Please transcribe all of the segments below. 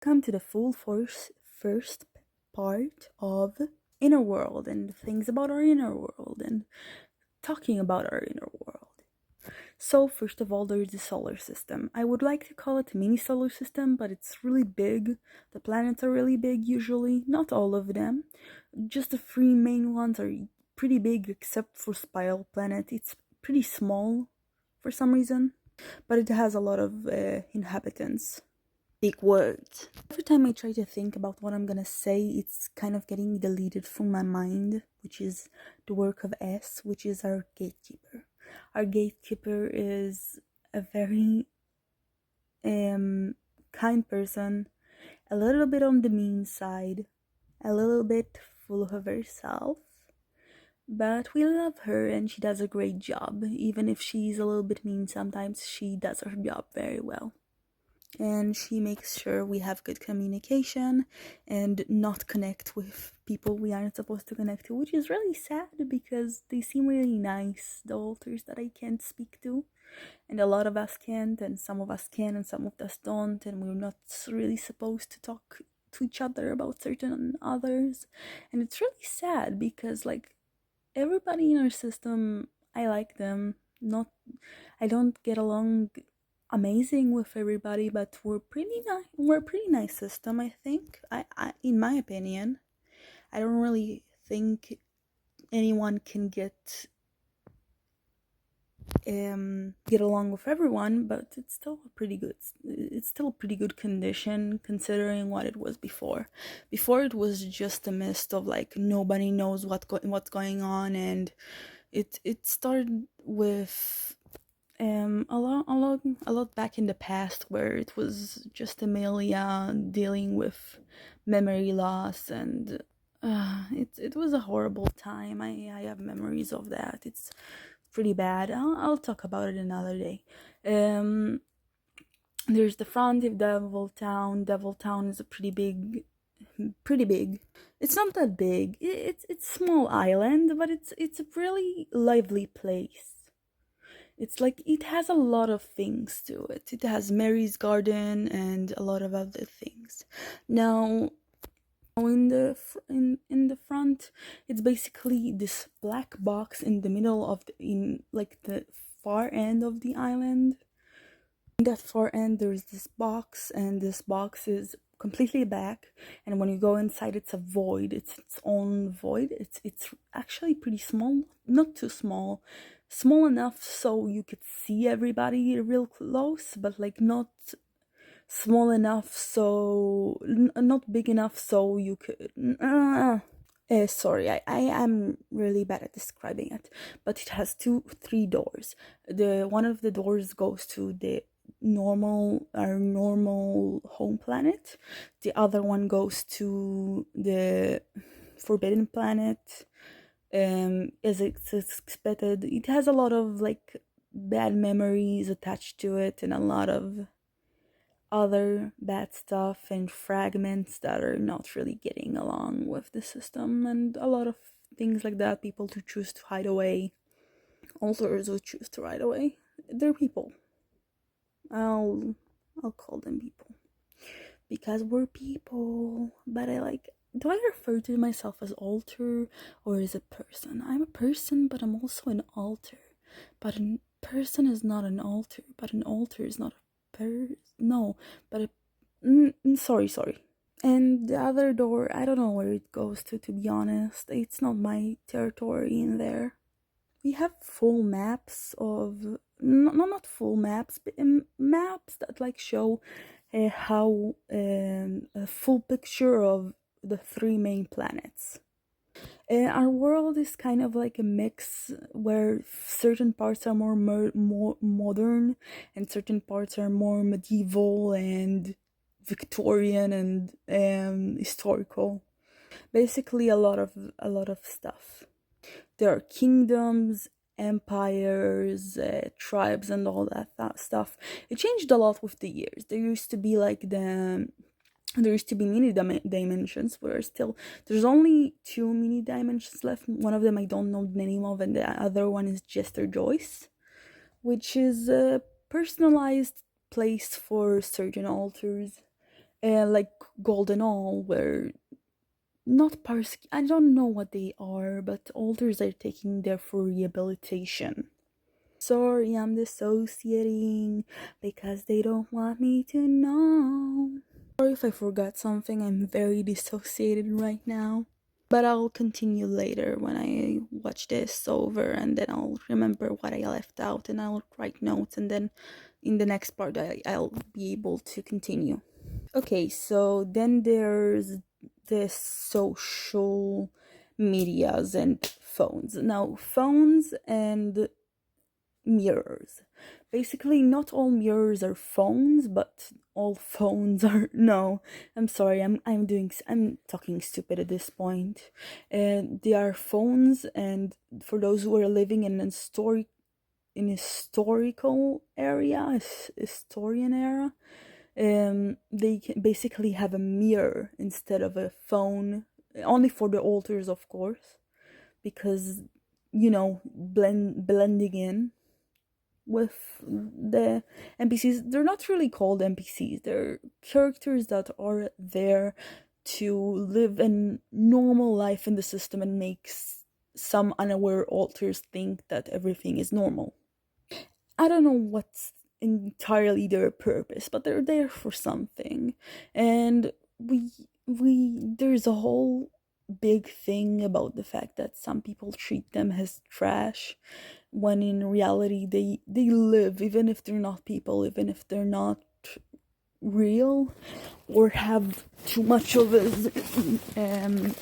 come to the first part of inner world and things about our inner world and talking about our inner world. So first of all, there's the solar system. I would like to call it a mini solar system, but it's really big. The planets are really big usually, not all of them. Just the three main ones are pretty big except for Spiral Planet. It's pretty small for some reason, but it has a lot of inhabitants. Big words. Every time I try to think about what I'm gonna say, it's kind of getting deleted from my mind, which is the work of S, which is our gatekeeper. Our gatekeeper is a very kind person, a little bit on the mean side, a little bit full of herself, but we love her and she does a great job. Even if she's a little bit mean sometimes, she does her job very well. And she makes sure we have good communication and not connect with people we aren't supposed to connect to, which is really sad because they seem really nice, the alters that I can't speak to, and a lot of us can't, and some of us can and some of us don't, and we're not really supposed to talk to each other about certain others. And it's really sad because like everybody in our system, I like them. Not I don't get along amazing with everybody, but we're pretty nice. We're a pretty nice system, I think. I in my opinion, I don't really think anyone can get along with everyone, but it's still a pretty good. It's still a pretty good condition considering what it was before. Before it was just a mist of like nobody knows what's going on, and it started with a lot back in the past where it was just Amelia dealing with memory loss, and it was a horrible time. I have memories of that. It's pretty bad. I'll talk about it another day. There's the front of Devil Town. Devil Town is a pretty big. It's not that big. It's a small island, but it's a really lively place. It's like it has a lot of things to it. It has Mary's Garden and a lot of other things. Now, in the front, it's basically this black box in the middle of in like the far end of the island. In that far end, there's this box, and this box is completely black. And when you go inside, it's a void. It's its own void. It's actually pretty small, not too small. Small enough so you could see everybody real close, but like not small enough so not big enough so you could sorry, I am really bad at describing it, but it has three doors. The one of the doors goes to the our normal home planet. The other one goes to the forbidden planet. As it's expected, it has a lot of like bad memories attached to it and a lot of other bad stuff and fragments that are not really getting along with the system, and a lot of things like that. People to choose to hide away, alters who choose to hide away. They're people. I'll call them people because we're people. But do I refer to myself as alter or as a person? I'm a person, but I'm also an alter. But a person is not an alter, but an alter is not a no, but sorry. And the other door, I don't know where it goes to be honest. It's not my territory in there. We have full maps of not full maps, but maps that like show how a full picture of the three main planets. Our world is kind of like a mix where certain parts are more modern and certain parts are more medieval and Victorian and historical. Basically, a lot of stuff. There are kingdoms, empires, tribes, and all that stuff. It changed a lot with the years. There used to be many dimensions, where still there's only two mini dimensions left. One of them I don't know the name of, and the other one is Jester Joyce, which is a personalized place for certain altars. like golden all, where not I don't know what they are, but alters are taking there for rehabilitation. Sorry, I'm dissociating because they don't want me to know. Sorry if I forgot something, I'm very dissociated right now. But I'll continue later when I watch this over, and then I'll remember what I left out and I'll write notes, and then in the next part I'll be able to continue. Okay, so then there's the social medias and phones. Now, phones and mirrors. Basically, not all mirrors are phones, but all phones are no. I'm sorry. I'm talking stupid at this point. And they are phones, and for those who are living in a historical area, historian era, they can basically have a mirror instead of a phone. Only for the altars, of course, because blending in with the NPCs. They're not really called NPCs. They're characters that are there to live a normal life in the system and makes some unaware alters think that everything is normal. I don't know what's entirely their purpose, but they're there for something. And we there's a whole big thing about the fact that some people treat them as trash, when in reality they live, even if they're not people, even if they're not real or have too much of a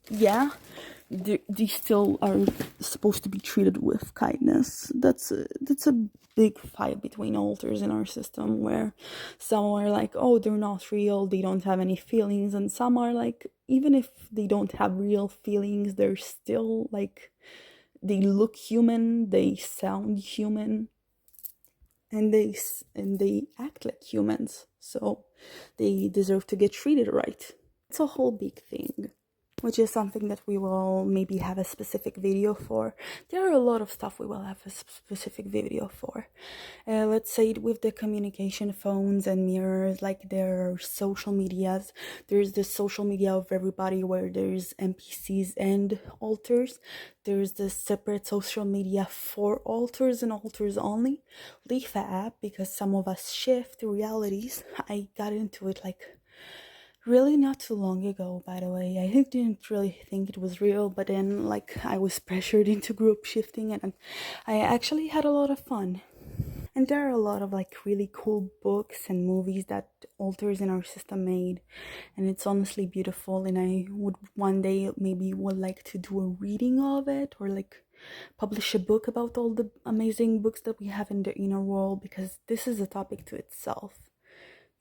yeah, they still are supposed to be treated with kindness. That's a big fight between alters in our system, where some are like, oh, they're not real, they don't have any feelings, and some are like, even if they don't have real feelings, they're still like, they look human, they sound human, and they act like humans, so they deserve to get treated right. It's a whole big thing, which is something that we will maybe have a specific video for. There are a lot of stuff we will have a specific video for. Let's say with the communication phones and mirrors, like there are social medias. There's the social media of everybody, where there's NPCs and alters. There's the separate social media for alters and alters only. Leave app, because some of us shift realities. I got into it like really not too long ago, by the way. I didn't really think it was real, but then like I was pressured into group shifting, and I actually had a lot of fun. And there are a lot of like really cool books and movies that alters in our system made, and it's honestly beautiful, and I would one day maybe would like to do a reading of it, or like publish a book about all the amazing books that we have in the inner world, because this is a topic to itself.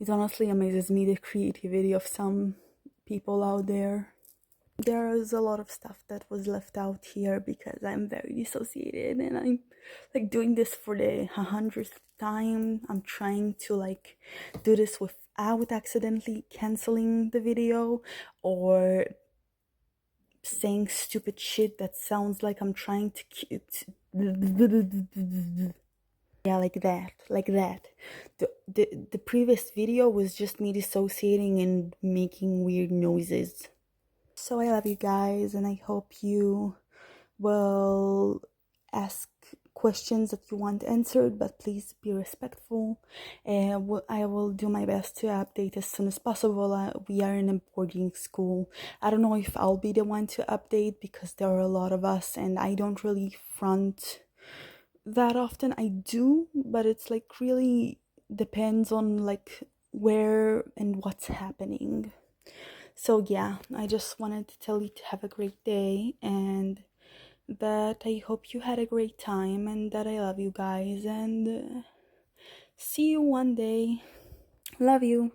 It honestly amazes me, the creativity of some people out there. There is a lot of stuff that was left out here because I'm very dissociated, and I'm like doing this for the 100th time. I'm trying to like do this without accidentally canceling the video or saying stupid shit that sounds like I'm trying to yeah, like that. The previous video was just me dissociating and making weird noises. So I love you guys, and I hope you will ask questions that you want answered, but please be respectful. And I will do my best to update as soon as possible. We are in a boarding school. I don't know if I'll be the one to update, because there are a lot of us, and I don't really front that often. I do, but it's like really depends on like where and what's happening. So yeah, I just wanted to tell you to have a great day, and that I hope you had a great time, and that I love you guys, and see you one day. Love you.